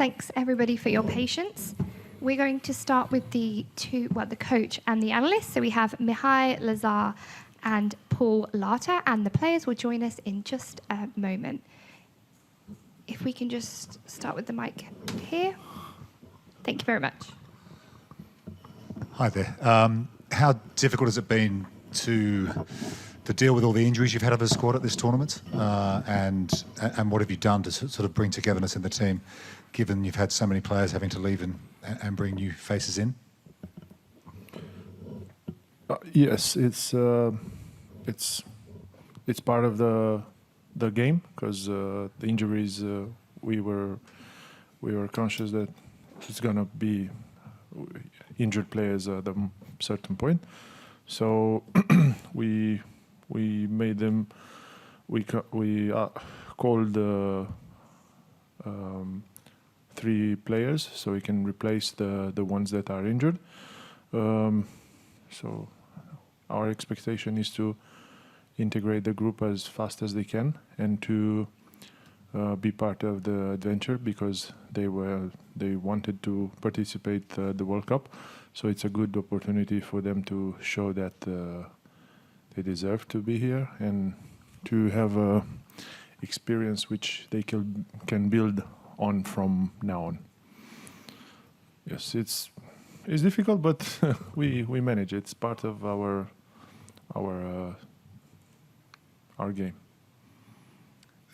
Thanks everybody for your patience. We're going to start with the coach and the analyst. So we have Mihai Lazăr and Paul Larter, and the players will join us in just a moment. If we can just start with the mic here. Thank you very much. Hi there. How difficult has it been to deal with all the injuries you've had of the squad at this tournament? And what have you done to sort of bring togetherness in the team, given you've had so many players having to leave and bring new faces in? Yes, it's part of the game, because the injuries we were conscious that it's gonna be injured players at a certain point. So we made them. We called 3 players so we can replace the ones that are injured. So our expectation is to integrate the group as fast as they can and to be part of the adventure, because they wanted to participate the World Cup. So it's a good opportunity for them to show that they deserve to be here and to have a experience which they can build on from now on. Yes, it's difficult, but we manage it. It's part of our game.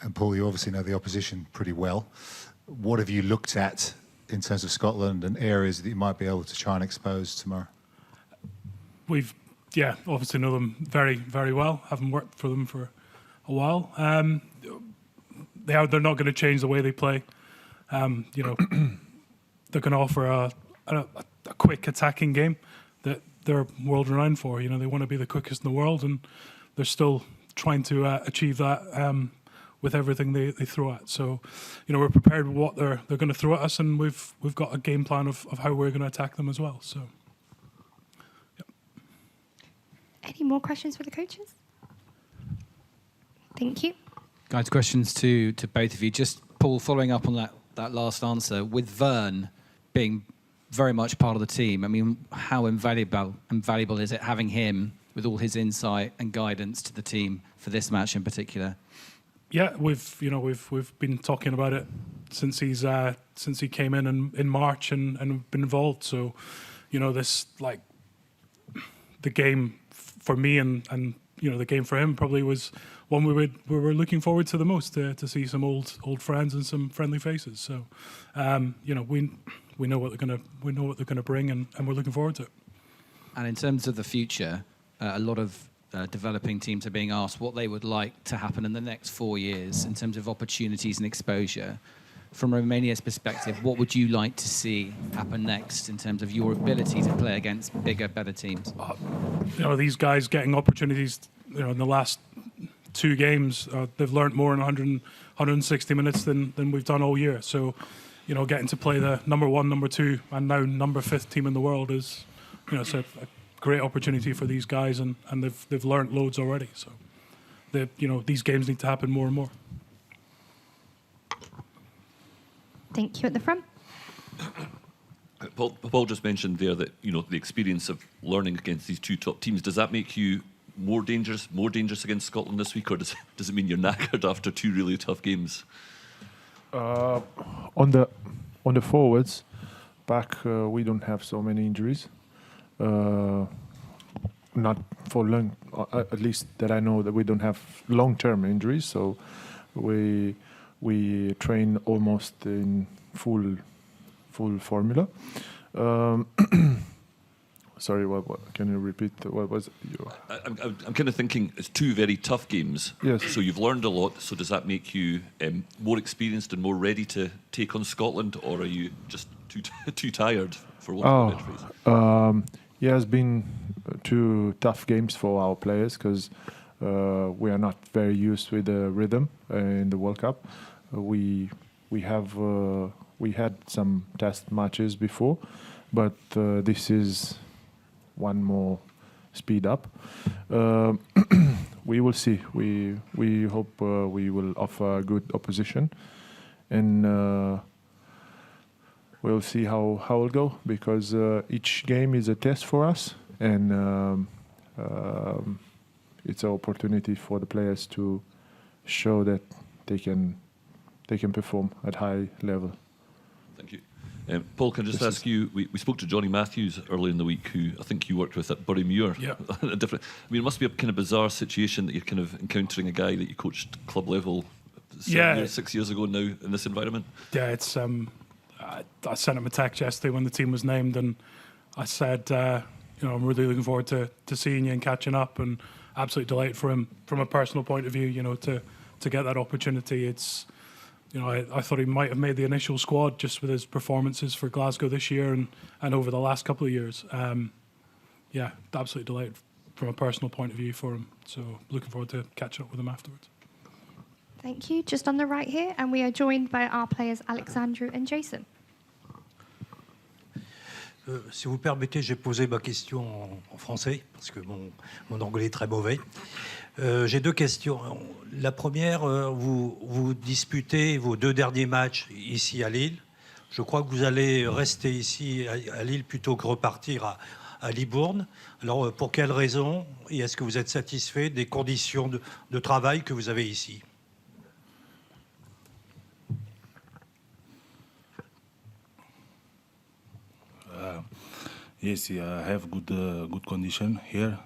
And Paul, you obviously know the opposition pretty well. What have you looked at in terms of Scotland and areas that you might be able to try and expose tomorrow? We've, obviously know them very, very well. Haven't worked for them for a while. They're not going to change the way they play. They're going to offer a quick attacking game that they're world renowned for. They want to be the quickest in the world, and they're still trying to achieve that with everything they throw at. So, we're prepared with what they're going to throw at us, and we've got a game plan of how we're going to attack them as well. So, yeah. Any more questions for the coaches? Thank you. Guys, questions to both of you. Just Paul, following up on that last answer, with Vern being very much part of the team, I mean, how invaluable is it having him with all his insight and guidance to the team for this match in particular? Yeah, we've been talking about it since he came in March and been involved. So, this the game for me and the game for him probably was one we were looking forward to the most, to see some old friends and some friendly faces. So, we know what they're gonna bring, and we're looking forward to it. And in terms of the future, a lot of developing teams are being asked what they would like to happen in the next 4 years in terms of opportunities and exposure. From Romania's perspective, what would you like to see happen next in terms of your ability to play against bigger, better teams? These guys getting opportunities, in the last 2 games, they've learned more in 160 minutes than we've done all year. So, getting to play the number 1, number 2, and now number 5th team in the world is, it's a great opportunity for these guys, and they've learned loads already. So, these games need to happen more and more. Thank you at the front. Paul just mentioned there that the experience of learning against these 2 top teams. Does that make you more dangerous against Scotland this week, or does it mean you're knackered after 2 really tough games? On the forwards, back we don't have so many injuries. Not for long, at least that I know, that we don't have long-term injuries. So we train almost in full formula. Sorry, what? Can you repeat? What was your? I'm kind of thinking it's 2 very tough games. Yes. So you've learned a lot. So does that make you more experienced and more ready to take on Scotland, or are you just too tired for want of a better phrase? Yeah, it's been 2 tough games for our players, because we are not very used with the rhythm in the World Cup. We had some test matches before, but this is one more speed up. We will see. We hope we will offer good opposition, and we'll see how it'll go, because each game is a test for us, and it's an opportunity for the players to show that they can perform at high level. Thank you. Paul, can I just ask you, we spoke to Johnny Matthews earlier in the week, who I think you worked with at Burymuir. Yeah. It must be a kind of bizarre situation that you're kind of encountering a guy that you coached club level 6 years ago now in this environment. Yeah, it's. I sent him a text yesterday when the team was named, and I said, I'm really looking forward to seeing you and catching up, and absolutely delighted for him from a personal point of view. To get that opportunity, it's. I thought he might have made the initial squad just with his performances for Glasgow this year and over the last couple of years. Absolutely delighted from a personal point of view for him. So looking forward to catching up with him afterwards. Thank you. Just on the right here, and we are joined by our players Alexandru and Jason. Si vous permettez, j'ai posé ma question en français, parce que mon anglais est très mauvais. J'ai deux questions. La première, vous disputez vos 2 derniers matchs ici à Lille. Je crois que vous allez rester ici à Lille plutôt que repartir à Libourne. Alors, pour quelles raisons? Et est-ce que vous êtes satisfait des conditions de travail que vous avez ici? Yes, I have good condition here,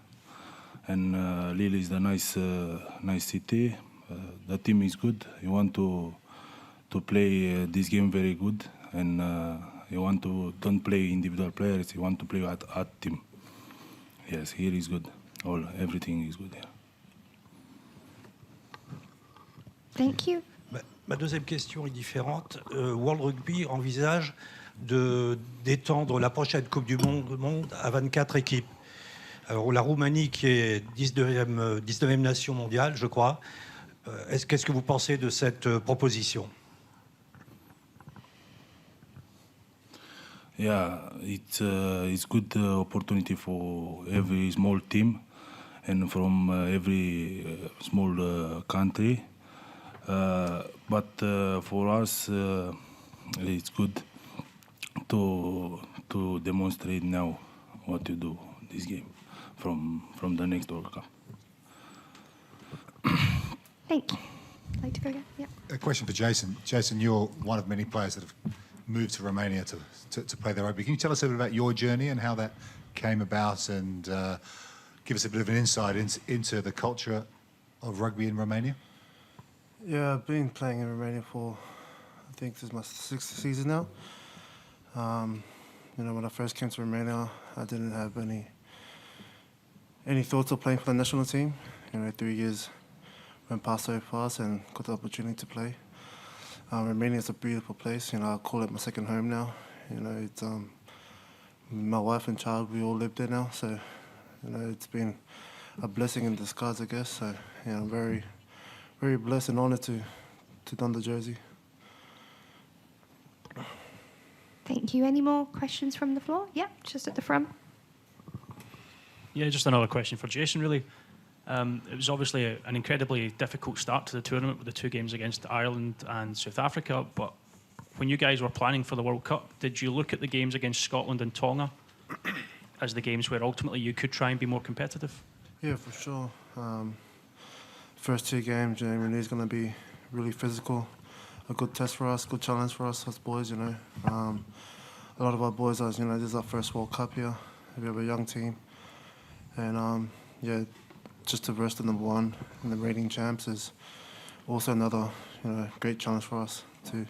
and Lille is a nice city. The team is good. You want to play this game very good, and you want to don't play individual players. You want to play at team. Yes, here is good. Everything is good here. Thank you. Ma deuxième question est différente. World Rugby envisage d'étendre la prochaine Coupe du Monde à 24 équipes. Alors, la Roumanie, qui est 19e nation mondiale, je crois, qu'est-ce que vous pensez de cette proposition? Yeah, it's good opportunity for every small team and from every small country. But for us, it's good to demonstrate now what to do this game from the next World Cup. Thank you. Like to go again? Yeah. A question for Jason. Jason, you're one of many players that have moved to Romania to play their rugby. Can you tell us a bit about your journey and how that came about, and give us a bit of an insight into the culture of rugby in Romania? Yeah, I've been playing in Romania for, I think this is my 6th season now. When I first came to Romania, I didn't have any thoughts of playing for the national team. 3 years went past so fast and got the opportunity to play. Romania is a beautiful place. I call it my second home now. It's my wife and child, we all live there now. So, it's been a blessing in disguise, I guess. So, I'm very, very blessed and honoured to don the jersey. Thank you. Any more questions from the floor? Yeah, just at the front. Yeah, just another question for Jason, really. It was obviously an incredibly difficult start to the tournament with the 2 games against Ireland and South Africa, but when you guys were planning for the World Cup, did you look at the games against Scotland and Tonga as the games where ultimately you could try and be more competitive? Yeah, for sure. First 2 games, it's going to be really physical. A good test for us, good challenge for us boys, A lot of our boys are, this is our first World Cup here. We have a young team. And, just to verse the number 1 in the rating champs is also another, great challenge for us too.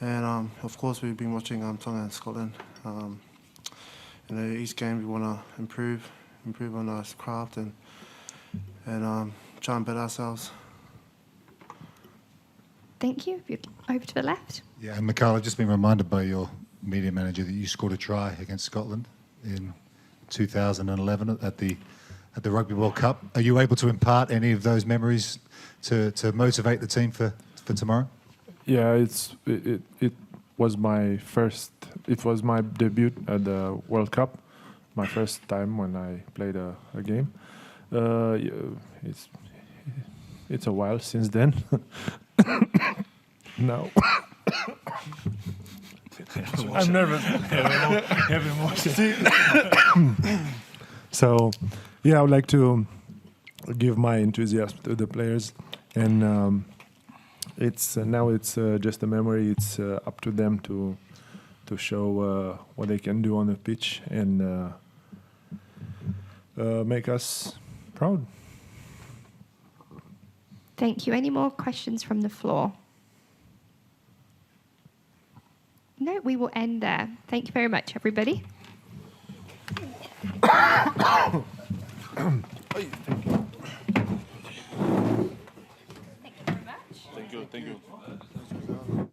And, of course, we've been watching Tonga and Scotland. Each game we want to improve on our craft and try and better ourselves. Thank you. Over to the left. Yeah, and Mikhail, I've just been reminded by your media manager that you scored a try against Scotland in 2011 at the Rugby World Cup. Are you able to impart any of those memories to motivate the team for tomorrow? Yeah, it was my debut at the World Cup, my first time when I played a game. It's a while since then. Now I'm nervous. Have emotion. So, yeah, I would like to give my enthusiasm to the players, and it's now just a memory. It's up to them to show what they can do on the pitch and make us proud. Thank you. Any more questions from the floor? No, we will end there. Thank you very much, everybody. Thank you.